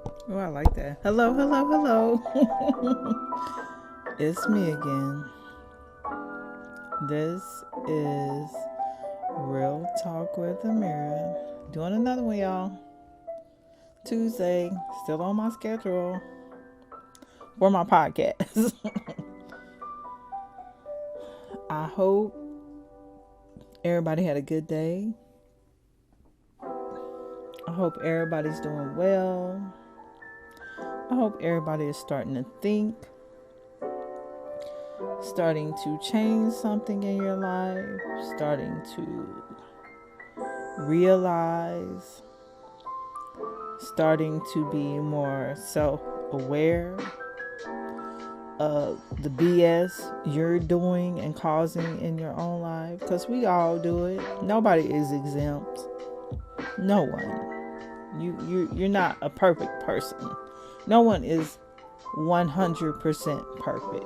Oh, I like that. Hello, hello, hello. It's me again. This is Real Talk with Amiri. Doing another one, y'all. Tuesday, still on my schedule for my podcast. I hope everybody had a good day. I hope everybody's doing well. I hope everybody is starting to think, starting to change something in your life, starting to realize, starting to be more self-aware of the BS you're doing and causing in your own life, because we all do it. Nobody is exempt. No one. You're not a perfect person. No one is 100% perfect.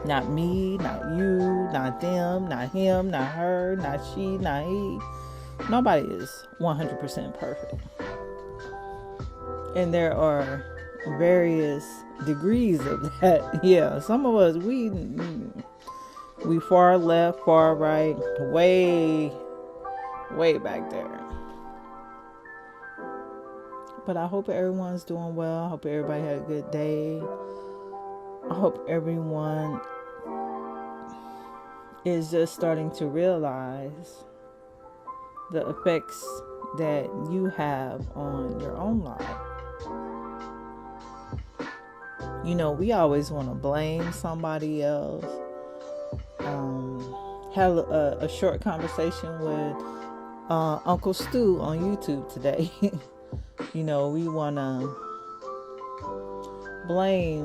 Not me, not you, not them, not him, not her, not she, not he. Nobody is 100% perfect. And there are various degrees of that. Yeah, some of us, we far left, far right, way back there. But I hope everyone's doing well. I hope everybody had a good day. I hope everyone is just starting to realize the effects that you have on your own life. You know, we always want to blame somebody else. Had a short conversation with Uncle Stu on YouTube today. You know, we want to blame,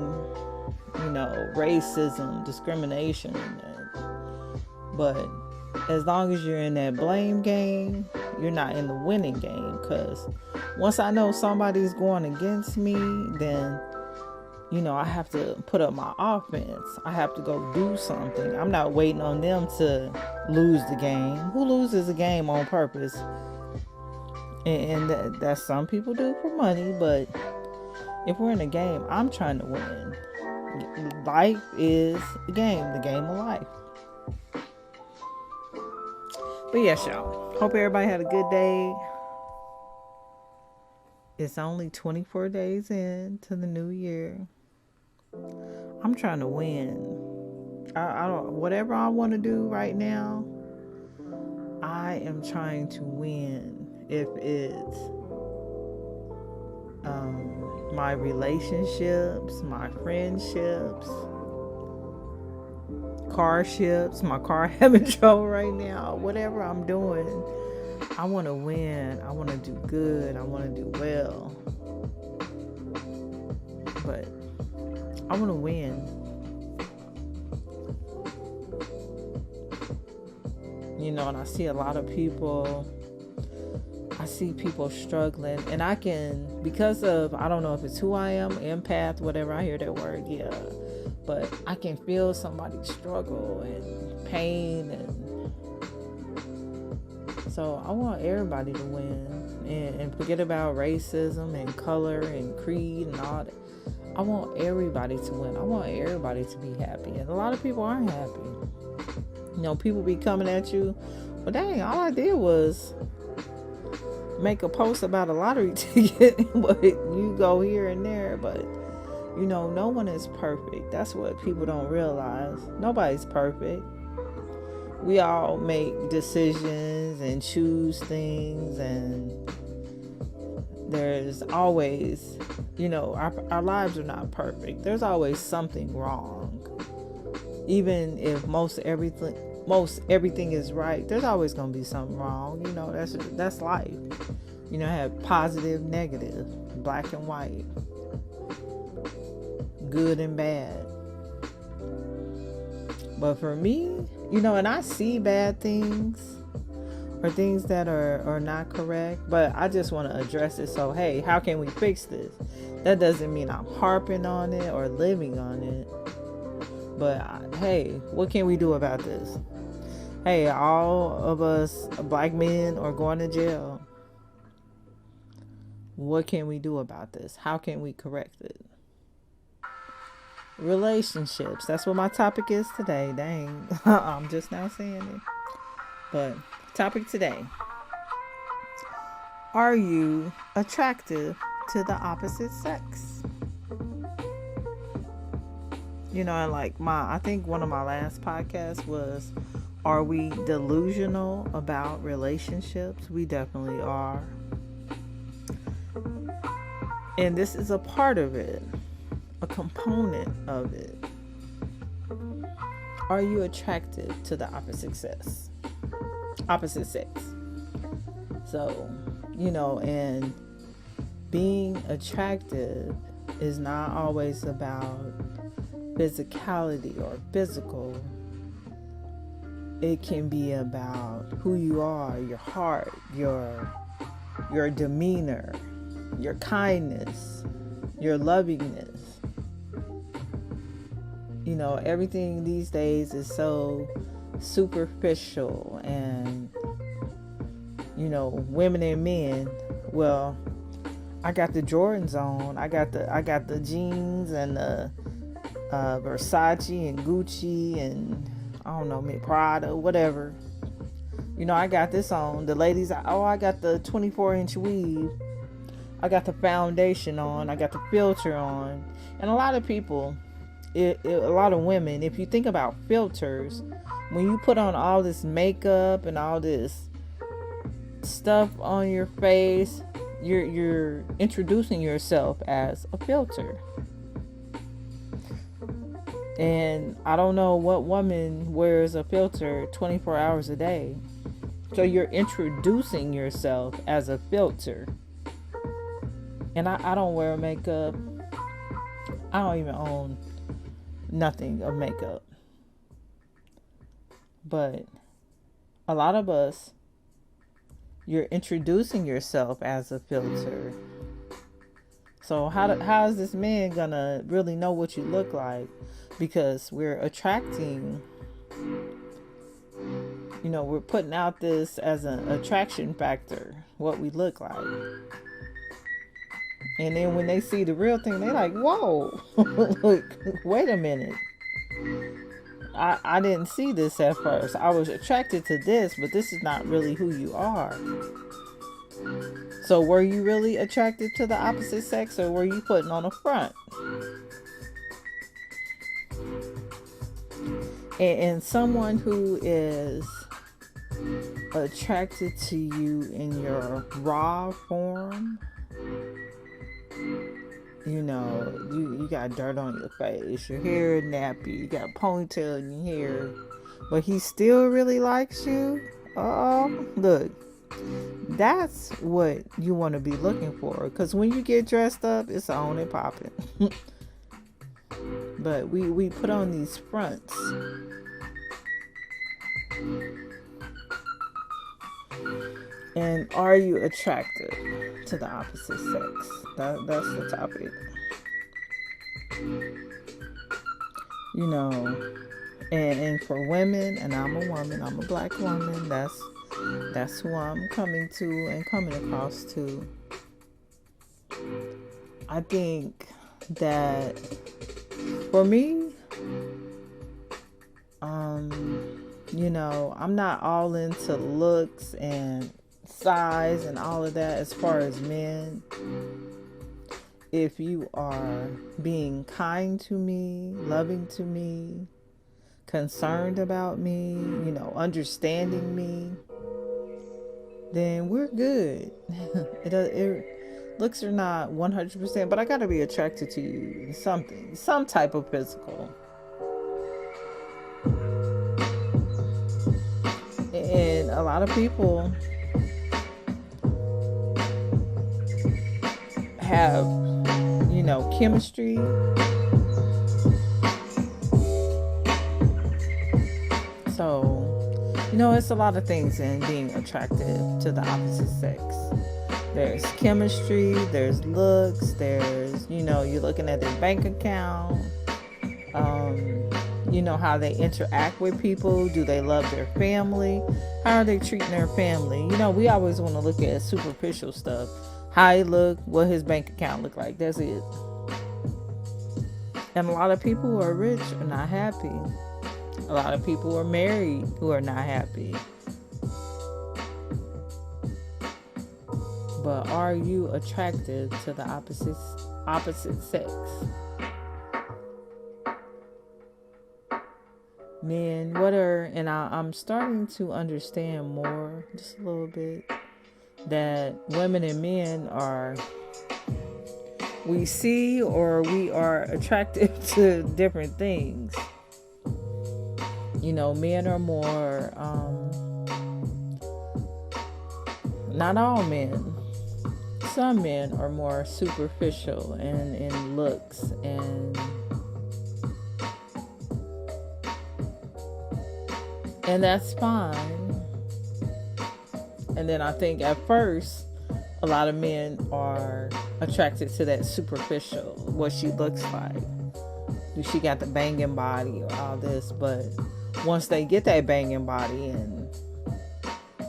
racism, discrimination, but as long as you're in that blame game, you're not in the winning game. Because once I know somebody's going against me, then I have to put up my offense. I have to go do something. I'm not waiting on them to lose the game. Who loses a game on purpose? And that's some people do for money, but if we're in a game, I'm trying to win. Life is the game of life. But yes, y'all. Hope everybody had a good day. It's only 24 days into the new year. I'm trying to win. I don't, whatever I want to do right now, I am trying to win. If it's my relationships, my friendships, carships, my car having trouble right now, whatever I'm doing, I want to win. I want to do good. I want to do well. But I want to win. And I see a lot of people. I see people struggling, and I can, because of, I don't know if it's who I am, empath, whatever, I hear that word, yeah, but I can feel somebody's struggle and pain, and so I want everybody to win, and forget about racism and color and creed and all that. I want everybody to win. I want everybody to be happy, and a lot of people aren't happy. People be coming at you, well, dang, all I did was make a post about a lottery ticket, but you go here and there. But no one is perfect. That's what people don't realize. Nobody's perfect. We all make decisions and choose things, and there's always, our lives are not perfect. There's always something wrong. Even if most everything is right, there's always going to be something wrong. That's life. Have positive, negative, black and white, good and bad. But for me, and I see bad things or things that are not correct, but I just want to address it. So, hey, how can we fix this? That doesn't mean I'm harping on it or living on it. But hey, what can we do about this? Hey, all of us black men are going to jail. What can we do about this? How can we correct it? Relationships. That's what my topic is today. Dang. I'm just now saying it. But topic today. Are you attractive to the opposite sex? And like I think one of my last podcasts was, are we delusional about relationships? We definitely are. And this is a part of it, a component of it. Are you attracted to the opposite sex? So, and being attractive is not always about physicality or physical. It can be about who you are, your heart, your demeanor, your kindness, your lovingness. Everything these days is so superficial, and women and men. Well, I got the Jordans on. I got the jeans and the Versace and Gucci and I don't know, Prada, whatever. I got this on. The ladies, I got the 24-inch weave. I got the foundation on. I got the filter on. And a lot of people, a lot of women, if you think about filters, when you put on all this makeup and all this stuff on your face, you're introducing yourself as a filter. And I don't know what woman wears a filter 24 hours a day. So you're introducing yourself as a filter. And I don't wear makeup. I don't even own nothing of makeup. But a lot of us, you're introducing yourself as a filter. So how is this man gonna really know what you look like? Because we're attracting, we're putting out this as an attraction factor, what we look like. And then when they see the real thing, they're like, whoa, look, wait a minute. I didn't see this at first. I was attracted to this, but this is not really who you are. So were you really attracted to the opposite sex, or were you putting on a front? And someone who is attracted to you in your raw form, you got dirt on your face, your hair nappy, you got a ponytail in your hair, but he still really likes you. Look, that's what you want to be looking for, because when you get dressed up, it's on and popping. But we put on these fronts. And are you attracted to the opposite sex? That's the topic. And for women, and I'm a woman, I'm a black woman, that's who I'm coming to and coming across to. I think that for me, I'm not all into looks and size and all of that as far as men. If you are being kind to me, loving to me, concerned about me, understanding me, then we're good. Looks are not 100%, but I gotta be attracted to you in some type of physical. And a lot of people have, chemistry. So, it's a lot of things in being attracted to the opposite sex. There's chemistry, there's looks, there's, you're looking at their bank account, how they interact with people. Do they love their family? How are they treating their family? We always want to look at superficial stuff. how he look, what his bank account look like. That's it. And a lot of people who are rich are not happy. A lot of people who are married who are not happy. But are you attractive to the opposite sex? Men, and I'm starting to understand more, just a little bit, that women and men we see or we are attracted to different things. You know, men are more, not all men, some men are more superficial and in looks, and that's fine. And then I think at first a lot of men are attracted to that superficial, what she looks like. She got the banging body or all this, but once they get that banging body and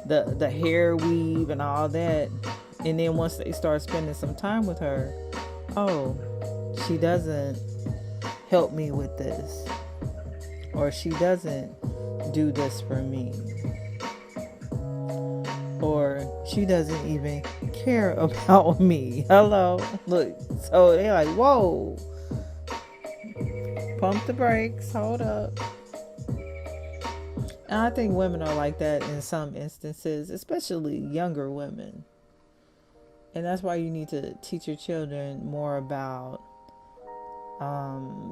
the hair weave and all that, and then once they start spending some time with her, oh, she doesn't help me with this, or she doesn't do this for me, or she doesn't even care about me. Hello, look. So they're like, whoa, pump the brakes, hold up. And I think women are like that in some instances, especially younger women. And that's why you need to teach your children more about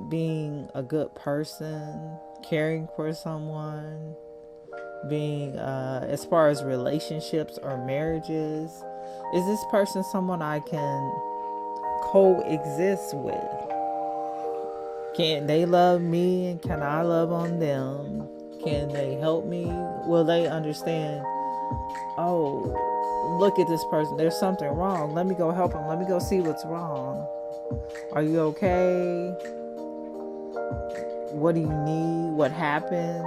being a good person, caring for someone, being, as far as relationships or marriages, is this person someone I can coexist with? Can they love me and can I love on them? Can they help me? Will they understand, oh, look at this person, there's something wrong, let me go help them, let me go see what's wrong. Are you okay? What do you need? What happened?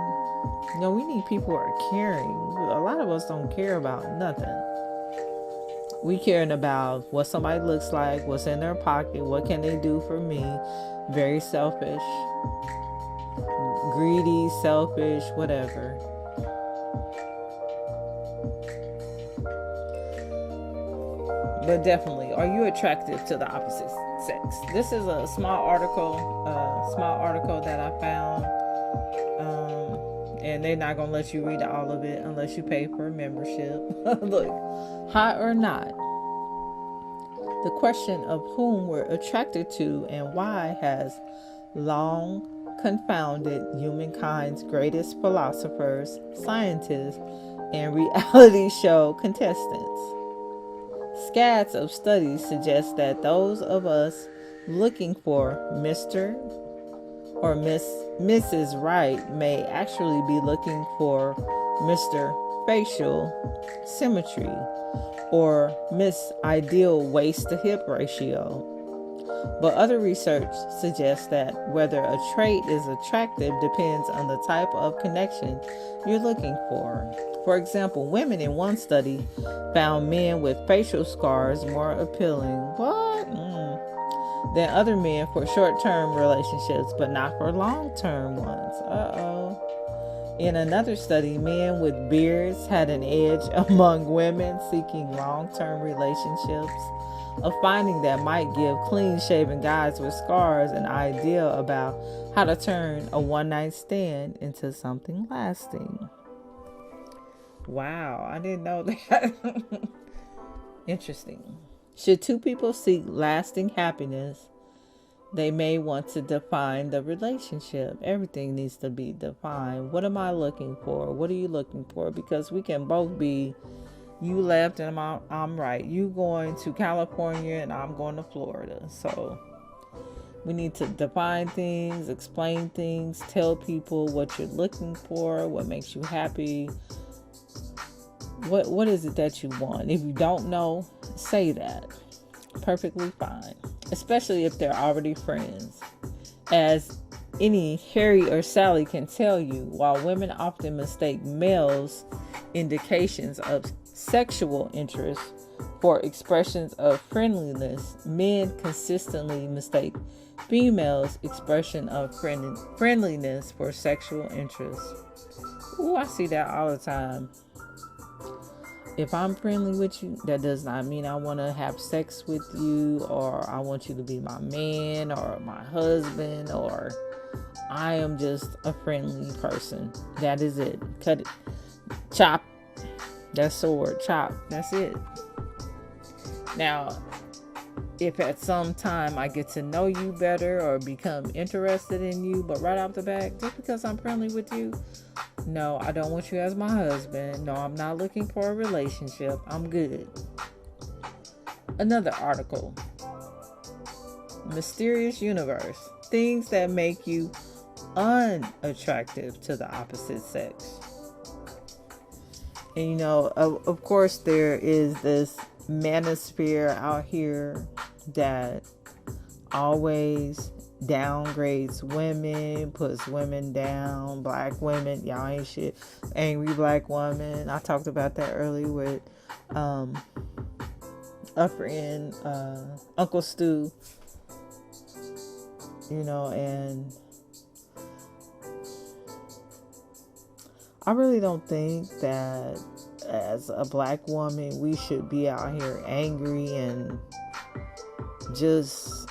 You know, we need people who are caring. A lot of us don't care about nothing. We caring about what somebody looks like, what's in their pocket, what can they do for me. Very selfish, greedy, selfish, whatever. But definitely, are you attractive to the opposite sex? This is a small article that I found. And they're not going to let you read all of it unless you pay for a membership. Look, hot or not, the question of whom we're attracted to and why has long confounded humankind's greatest philosophers, scientists, and reality show contestants. Scads of studies suggest that those of us looking for Mr. or Mrs. Right may actually be looking for Mr. Facial Symmetry or Miss Ideal waist to hip ratio. But other research suggests that whether a trait is attractive depends on the type of connection you're looking for. For example, women in one study found men with facial scars more appealing than other men for short-term relationships, but not for long-term ones. In another study, men with beards had an edge among women seeking long-term relationships, a finding that might give clean-shaven guys with scars an idea about how to turn a one-night stand into something lasting. Wow, I didn't know that. Interesting. Should two people seek lasting happiness, they may want to define the relationship. Everything needs to be defined. What am I looking for? What are you looking for? Because we can both be, you left and I'm right. You going to California and I'm going to Florida. So we need to define things, explain things, tell people what you're looking for, what makes you happy. What is it that you want? If you don't know, say that. Perfectly fine. Especially if they're already friends. As any Harry or Sally can tell you, while women often mistake males' indications of sexual interest for expressions of friendliness. Men consistently mistake females' expression of friendliness for sexual interest. Ooh, I see that all the time. If I'm friendly with you, that does not mean I want to have sex with you, or I want you to be my man or my husband, or I am just a friendly person. That is it. Cut it. Chop. That sword. Chop. That's it. Now, if at some time I get to know you better or become interested in you, but right off the bat, just because I'm friendly with you, no, I don't want you as my husband. No, I'm not looking for a relationship. I'm good. Another article. Mysterious universe. Things that make you unattractive to the opposite sex. And of course, there is this manosphere out here that always downgrades women, puts women down, black women, y'all ain't shit, angry black woman. I talked about that earlier with a friend, Uncle Stu, and I really don't think that as a black woman we should be out here angry and just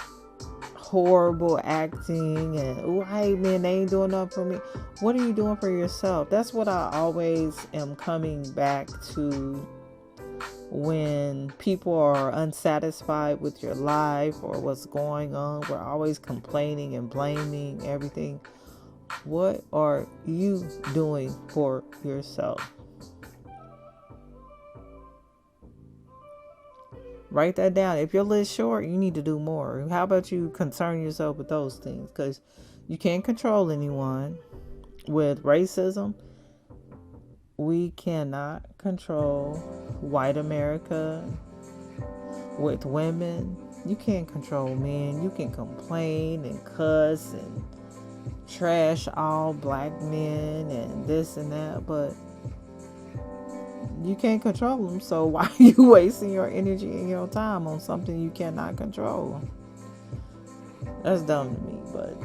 horrible acting and, oh, hey man, they ain't doing nothing for me. What are you doing for yourself? That's what I always am coming back to when people are unsatisfied with your life or what's going on. We're always complaining and blaming everything. What are you doing for yourself? Write that down. If your list short, you need to do more. How about you concern yourself with those things? Because you can't control anyone. With racism, we cannot control white America. With women, you can't control men. You can complain and cuss and trash all black men and this and that, but you can't control them. So why are you wasting your energy and your time on something you cannot control? That's dumb to me. But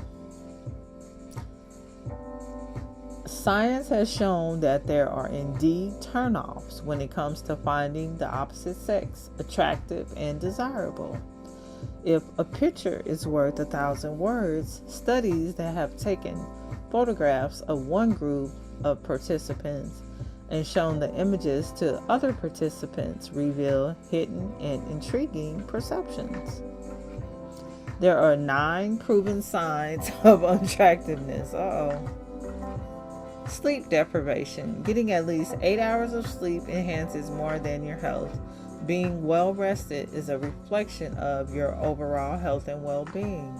science has shown that there are indeed turnoffs when it comes to finding the opposite sex attractive and desirable. If a picture is worth 1,000 words, studies that have taken photographs of one group of participants and shown the images to other participants reveal hidden and intriguing perceptions. There are 9 proven signs of unattractiveness. Sleep deprivation. Getting at least 8 hours of sleep enhances more than your health. Being well rested is a reflection of your overall health and well-being.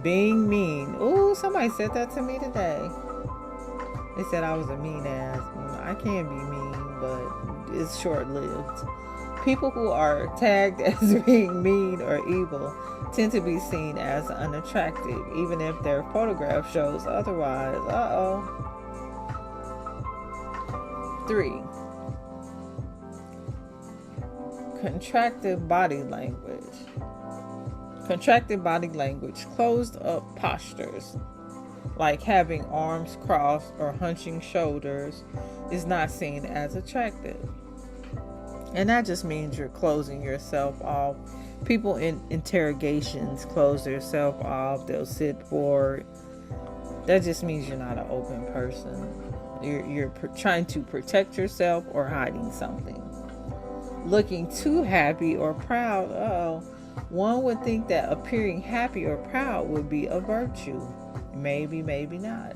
Being mean. Ooh, somebody said that to me today. They said I was a mean ass. I can be mean, but it's short-lived. People who are tagged as being mean or evil tend to be seen as unattractive, even if their photograph shows otherwise. 3. Contractive body language. Contractive body language, closed up postures, like having arms crossed or hunching shoulders, is not seen as attractive. And that just means you're closing yourself off. People in interrogations close themselves off. They'll sit forward. That just means you're not an open person. You're trying to protect yourself or hiding something. Looking too happy or proud. One would think that appearing happy or proud would be a virtue. Maybe, maybe not.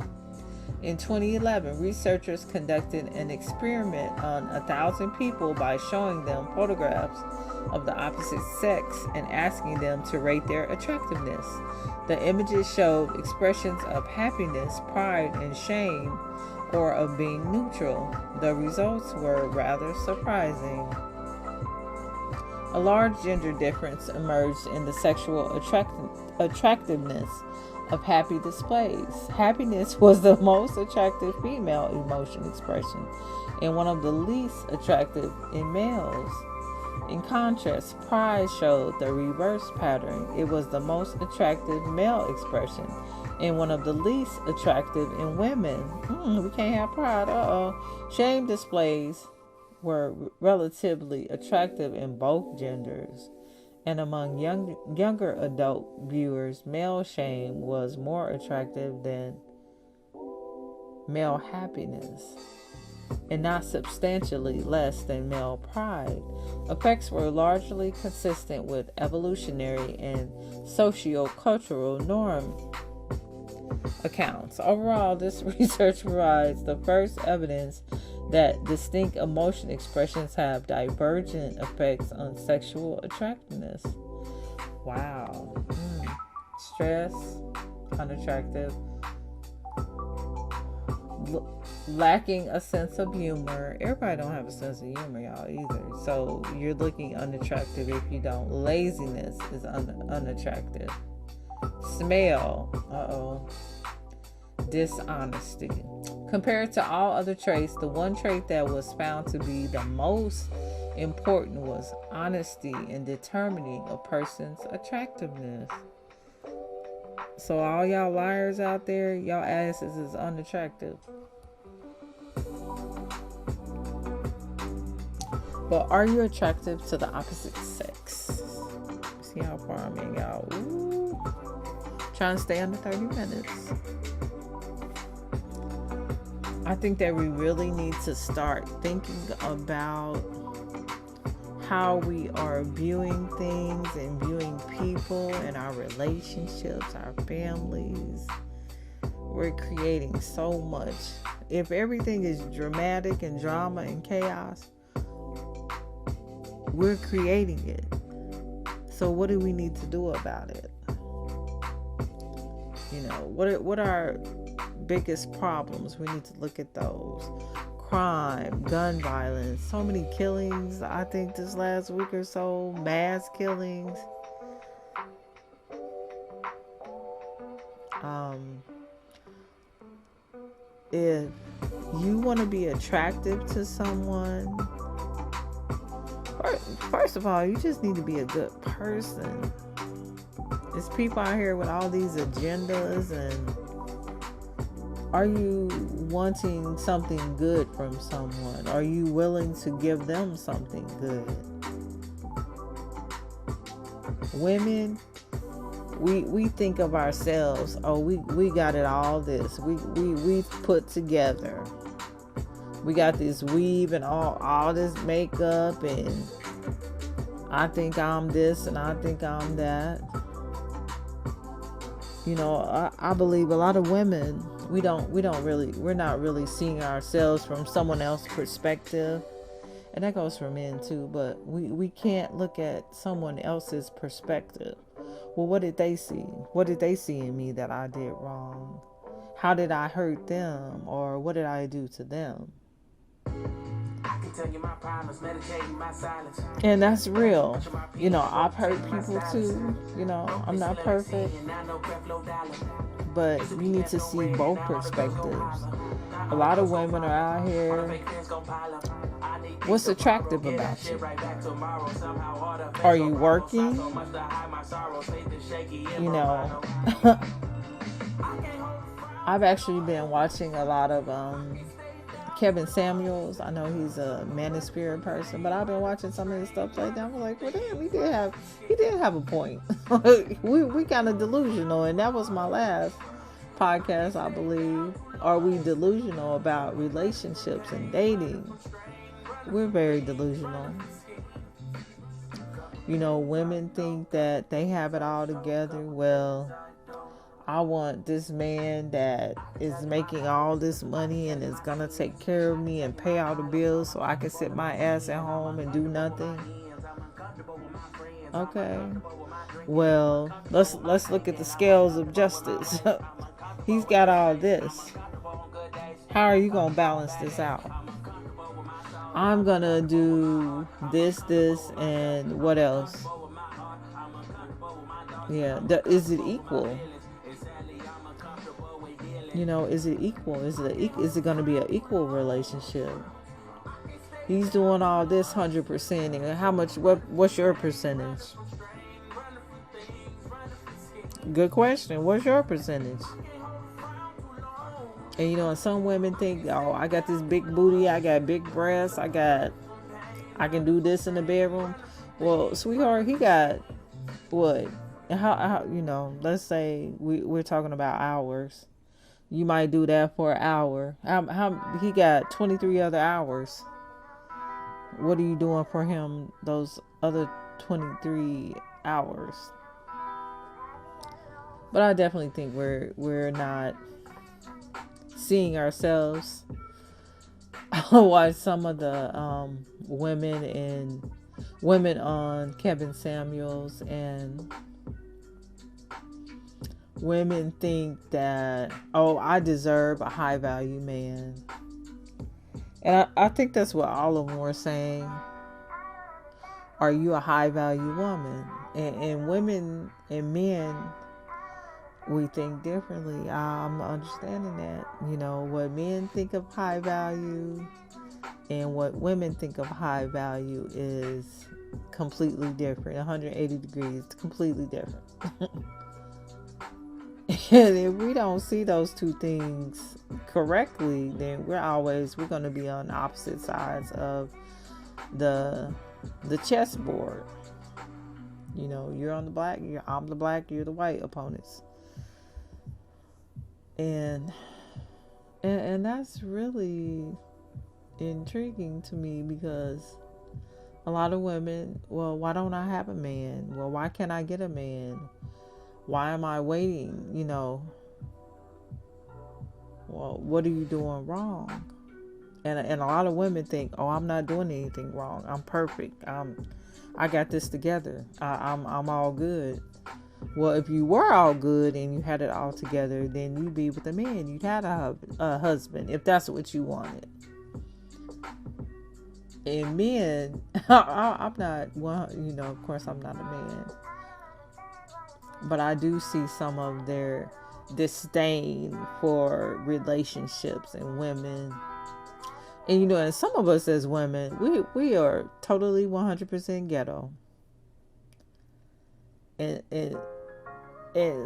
In 2011, researchers conducted an experiment on 1,000 people by showing them photographs of the opposite sex and asking them to rate their attractiveness. The images showed expressions of happiness, pride, and shame, or of being neutral. The results were rather surprising. A large gender difference emerged in the sexual attractiveness of happy displays. Happiness was the most attractive female emotion expression and one of the least attractive in males. In contrast, pride showed the reverse pattern. It was the most attractive male expression and one of the least attractive in women. We can't have pride. Shame displays were relatively attractive in both genders. And among younger adult viewers, male shame was more attractive than male happiness, and not substantially less than male pride. Effects were largely consistent with evolutionary and socio-cultural norm accounts. Overall, this research provides the first evidence that distinct emotion expressions have divergent effects on sexual attractiveness. Wow. Stress, unattractive. Lacking a sense of humor. Everybody don't have a sense of humor, y'all, either. So you're looking unattractive if you don't. Laziness is unattractive. Smell. Dishonesty. Compared to all other traits, the one trait that was found to be the most important was honesty in determining a person's attractiveness. So all y'all liars out there, y'all asses is unattractive. But are you attractive to the opposite sex? See how far I'm in, y'all. Trying to stay under 30 minutes. I think that we really need to start thinking about how we are viewing things and viewing people and our relationships, our families. We're creating so much. If everything is dramatic and drama and chaos, we're creating it. So what do we need to do about it? You know, what are biggest problems? We need to look at those. Crime, gun violence, so many killings. I think this last week or so, mass killings. If you want to be attractive to someone, first of all, you just need to be a good person. There's people out here with all these agendas, and are you wanting something good from someone? Are you willing to give them something good? Women, we think of ourselves, we got it all this. We put together. We got this weave and all this makeup, and I think I'm this and I think I'm that. You know, I believe a lot of women, we're not really seeing ourselves from someone else's perspective. And that goes for men too, but we can't look at someone else's perspective. Well, what did they see? What did they see in me that I did wrong? How did I hurt them? Or what did I do to them? And that's real. You know, I've hurt people too. You know, I'm not perfect. But you need to see both perspectives. A lot of women are out here. What's attractive about you? Are you working? You know, I've actually been watching a lot of Kevin Samuels. I know he's a manosphere person, but I've been watching some of his stuff like that. I'm like, well, damn, he did have a point. we kind of delusional, and that was my last podcast, I believe. Are we delusional about relationships and dating? We're very delusional. You know, women think that they have it all together. Well, I want this man that is making all this money and is gonna take care of me and pay all the bills so I can sit my ass at home and do nothing. Okay. Well, let's look at the scales of justice. He's got all this. How are you gonna balance this out? I'm gonna do this, and what else? Yeah, is it equal? You know, is it equal? Is it going to be an equal relationship? He's doing all this 100%. And how much? What's your percentage? Good question. What's your percentage? And you know, some women think, oh, I got this big booty, I got big breasts, I can do this in the bedroom. Well, sweetheart, he got what? How you know? Let's say we're talking about hours. You might do that for an hour. How he got 23 other hours. What are you doing for him those other 23 hours? But I definitely think we're not seeing ourselves. Why some of the women on Kevin Samuels and women think that, oh, I deserve a high value man. And I think that's what all of them were saying. Are you a high value woman? And women and men, we think differently. I'm understanding that. You know, what men think of high value and what women think of high value is completely different. 180 degrees, completely different. And if we don't see those two things correctly, then we're going to be on opposite sides of the chessboard. You know, you're on the black, I'm the black, you're the white opponents. And that's really intriguing to me, because a lot of women, well, why don't I have a man? Well, why can't I get a man? Why am I waiting? You know, well, what are you doing wrong? And a lot of women think, oh, I'm not doing anything wrong. I'm perfect. I got this together. I'm all good. Well, if you were all good and you had it all together, then you'd be with a man. You'd have a husband, if that's what you wanted. And men, I'm not, well, you know, of course I'm not a man. But I do see some of their disdain for relationships and women. And, you know, and some of us as women, we are totally 100% ghetto. And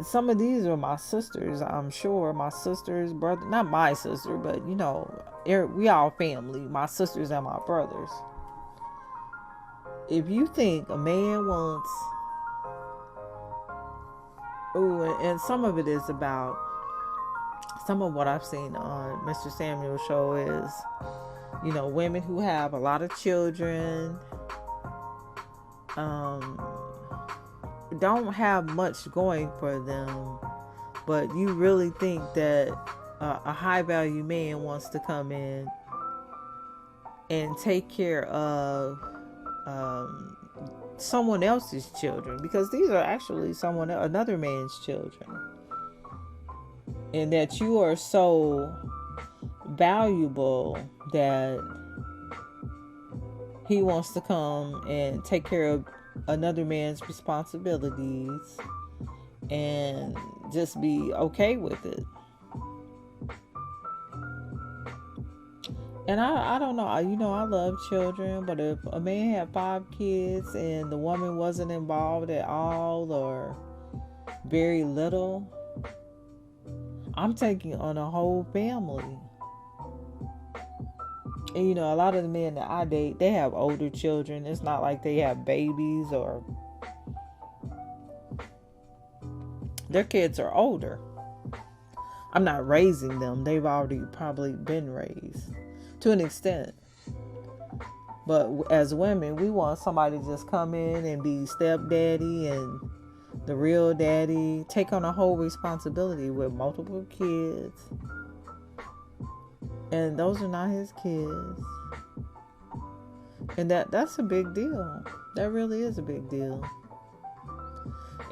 some of these are my sisters, I'm sure. My sisters, brother, not my sister, but, you know, we all family. My sisters and my brothers. If you think a man wants... Oh, and some of it is about... Some of what I've seen on Mr. Samuel's show is, you know, women who have a lot of children, don't have much going for them, but you really think that a high value man wants to come in and take care of someone else's children, because these are actually another man's children, and that you are so valuable that he wants to come and take care of another man's responsibilities and just be okay with it. And I don't know, you know, I love children, but if a man had 5 kids and the woman wasn't involved at all or very little, I'm taking on a whole family. And, you know, a lot of the men that I date, they have older children. It's not like they have babies or... Their kids are older. I'm not raising them. They've already probably been raised to an extent. But as women, we want somebody to just come in and be stepdaddy and the real daddy, take on a whole responsibility with multiple kids. And those are not his kids. And that's a big deal. That really is a big deal.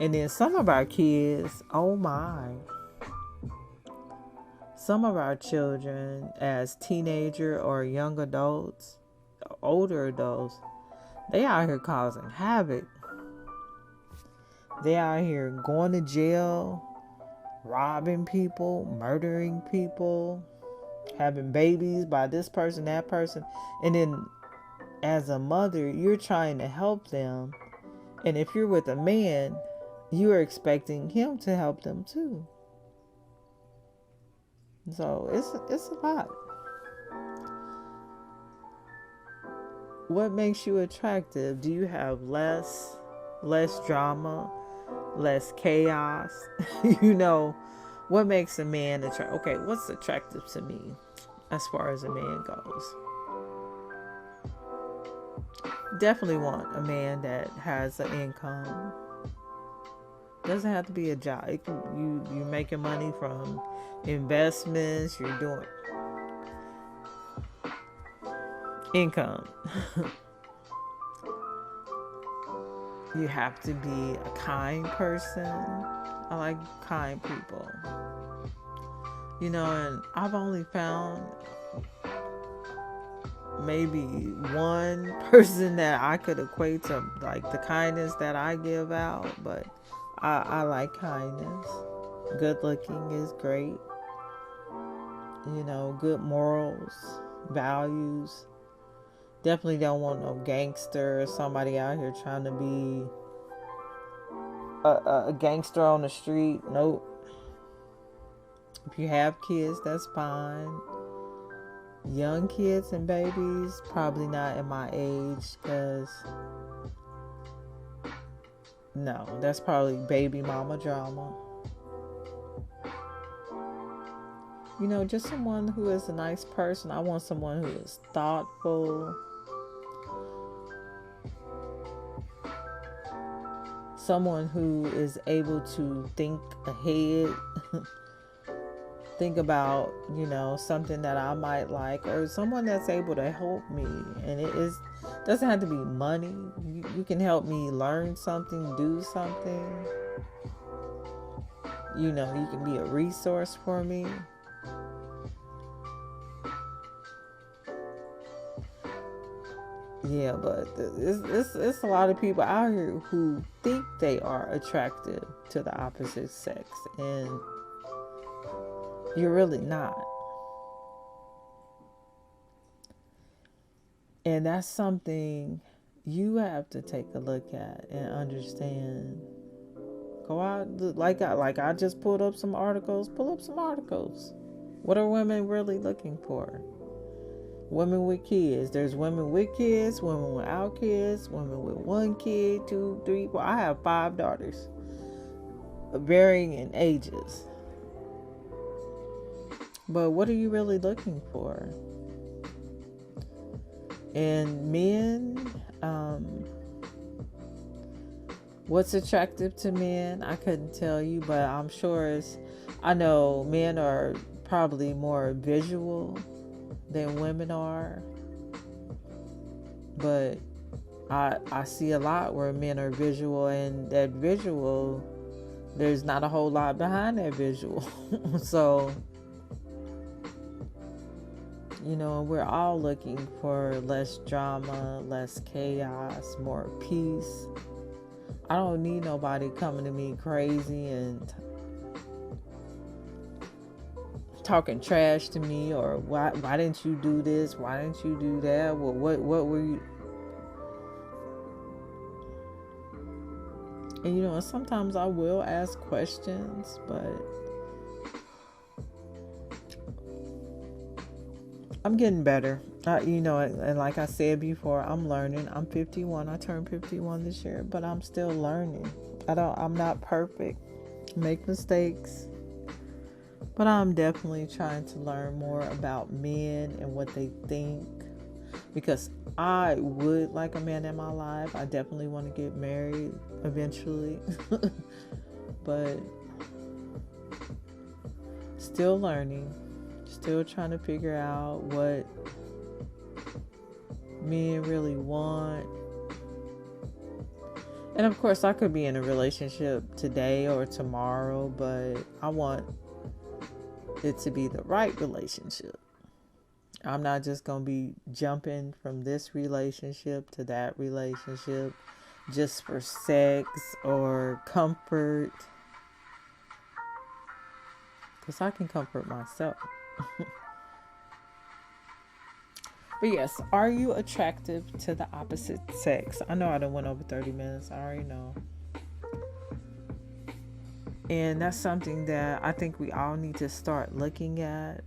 And then some of our kids, oh my. Some of our children as teenager or young adults, older adults, they out here causing havoc. They out here going to jail, robbing people, murdering people, having babies by this person, that person. And then as a mother, you're trying to help them. And if you're with a man, you are expecting him to help them too. So it's a lot. What makes you attractive? Do you have less drama, less chaos? What makes a man attractive? Okay, what's attractive to me as far as a man goes? Definitely want a man that has an income. Doesn't have to be a job. You're making money from investments. You're doing income. You have to be a kind person. I like kind people. And I've only found maybe one person that I could equate to like the kindness that I give out, but I like kindness. Good looking is great. Good morals, values. Definitely don't want no gangster or somebody out here trying to be a gangster on the street. Nope. If you have kids, that's fine. Young kids and babies, probably not at my age, because no, that's probably baby mama drama. Just someone who is a nice person. I want someone who is thoughtful. Someone who is able to think ahead. Think about, something that I might like, or someone that's able to help me. And it doesn't have to be money. You can help me learn something, do something. You can be a resource for me. Yeah, but it's a lot of people out here who think they are attractive to the opposite sex, and you're really not. And that's something you have to take a look at and understand. Go out, like I just pulled up some articles. Pull up some articles. What are women really looking for? Women with kids. There's women with kids, women without kids, women with 1 kid, 2, 3, 4. I have 5 daughters, varying in ages. But what are you really looking for? And men, what's attractive to men? I couldn't tell you, but I'm sure I know men are probably more visual than women are, but I see a lot where men are visual, and that visual, there's not a whole lot behind that visual. So we're all looking for less drama, less chaos, more peace. I don't need nobody coming to me crazy and talking trash to me, or why didn't you do this? Why didn't you do that? Well, what were you? And sometimes I will ask questions, but I'm getting better. And like I said before, I'm learning. I'm 51. I turned 51 this year, but I'm still learning. I'm not perfect. Make mistakes. But I'm definitely trying to learn more about men and what they think, because I would like a man in my life. I definitely want to get married eventually. But still learning, still trying to figure out what men really want. And of course, I could be in a relationship today or tomorrow, but I want it to be the right relationship. I'm not just going to be jumping from this relationship to that relationship just for sex or comfort. Because I can comfort myself. But yes, are you attractive to the opposite sex? I know I done went over 30 minutes. I already know. And that's something that I think we all need to start looking at,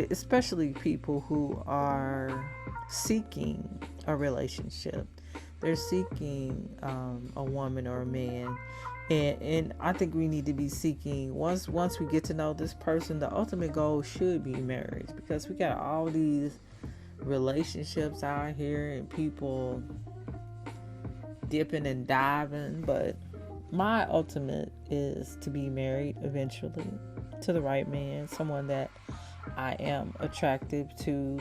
especially people who are seeking a relationship. They're seeking a woman or a man. And I think we need to be seeking, once we get to know this person, the ultimate goal should be marriage, because we got all these relationships out here and people dipping and diving, but my ultimate is to be married eventually to the right man, someone that I am attractive to,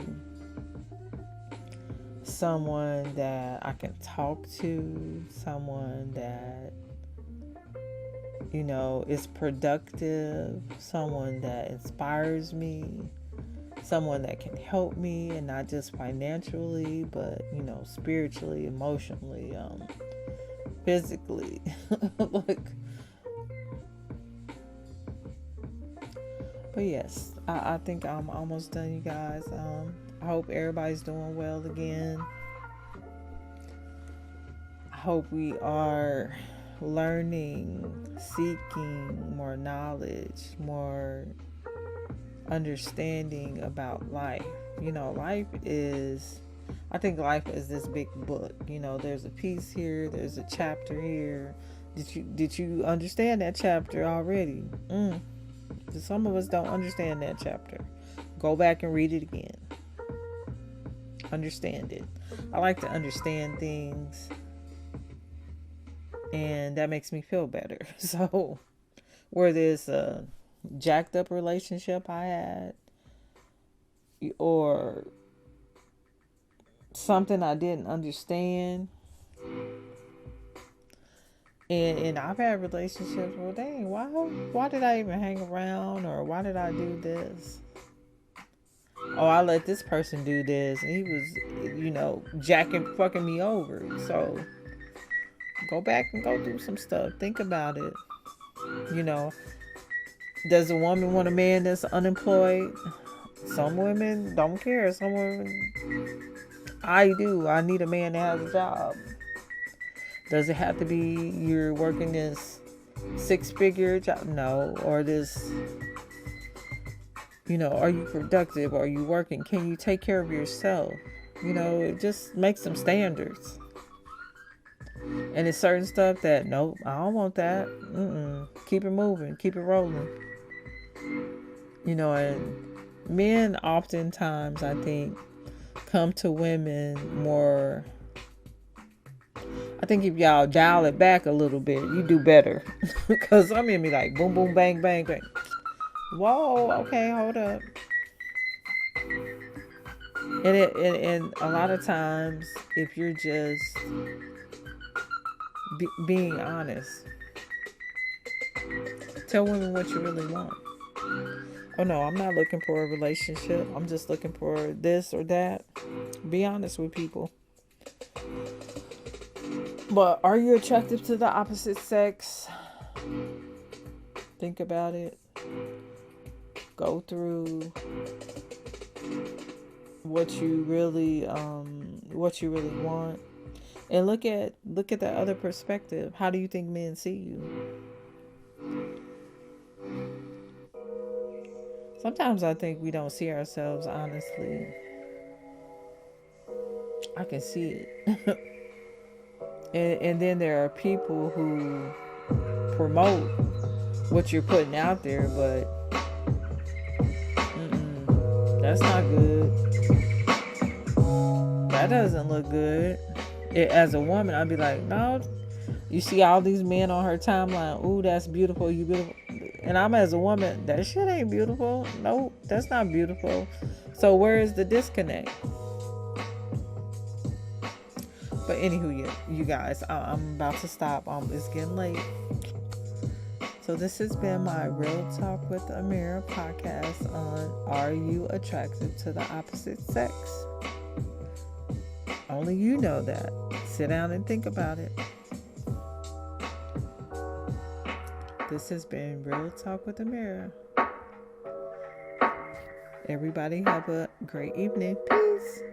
someone that I can talk to, someone that, you know, is productive, someone that inspires me, someone that can help me, and not just financially, but, you know, spiritually, emotionally, physically. Like, but yes, I think I'm almost done, you guys. I hope everybody's doing well again. I hope we are learning, seeking more knowledge, more understanding about life. You know, I think life is this big book. You know, there's a piece here, there's a chapter here. Did you understand that chapter already? Some of us don't understand that chapter. Go back and read it again. Understand it. I like to understand things, and that makes me feel better. So, where there's a jacked up relationship I had, or something I didn't understand, and I've had relationships where, dang, why did I even hang around, or why did I do this? Oh, I let this person do this, and he was, you know, fucking me over. So go back and go through some stuff. Think about it. You know, does a woman want a man that's unemployed? Some women don't care. Some women, I do. I need a man that has a job. Does it have to be you're working this 6-figure job? No. Or this, you know, are you productive? Are you working? Can you take care of yourself? You know, it just makes some standards. And it's certain stuff that, nope, I don't want that. Keep it moving. Keep it rolling. You know, and men oftentimes, I think, come to women more. I think if y'all dial it back a little bit, you do better. Because some men be like, boom, boom, bang, bang, bang. Whoa, okay, hold up. And a lot of times, if you're just being honest, tell women what you really want. Oh no, I'm not looking for a relationship. I'm just looking for this or that. Be honest with people. But are you attracted to the opposite sex? Think about it. Go through what you really want, and look at the other perspective. How do you think men see you? Sometimes I think we don't see ourselves honestly. I can see it. And then there are people who promote what you're putting out there, but that's not good. That doesn't look good. As a woman, I'd be like, no. You see all these men on her timeline. Ooh, that's beautiful. You beautiful. And I'm, as a woman, that shit ain't beautiful. No, that's not beautiful. So where is the disconnect? But anywho, you guys, I'm about to stop. It's getting late. So this has been my Real Talk with Amiri podcast on Are You Attracted to the Opposite Sex? Only you know that. Sit down and think about it. This has been Real Talk with Amiri. Everybody have a great evening. Peace.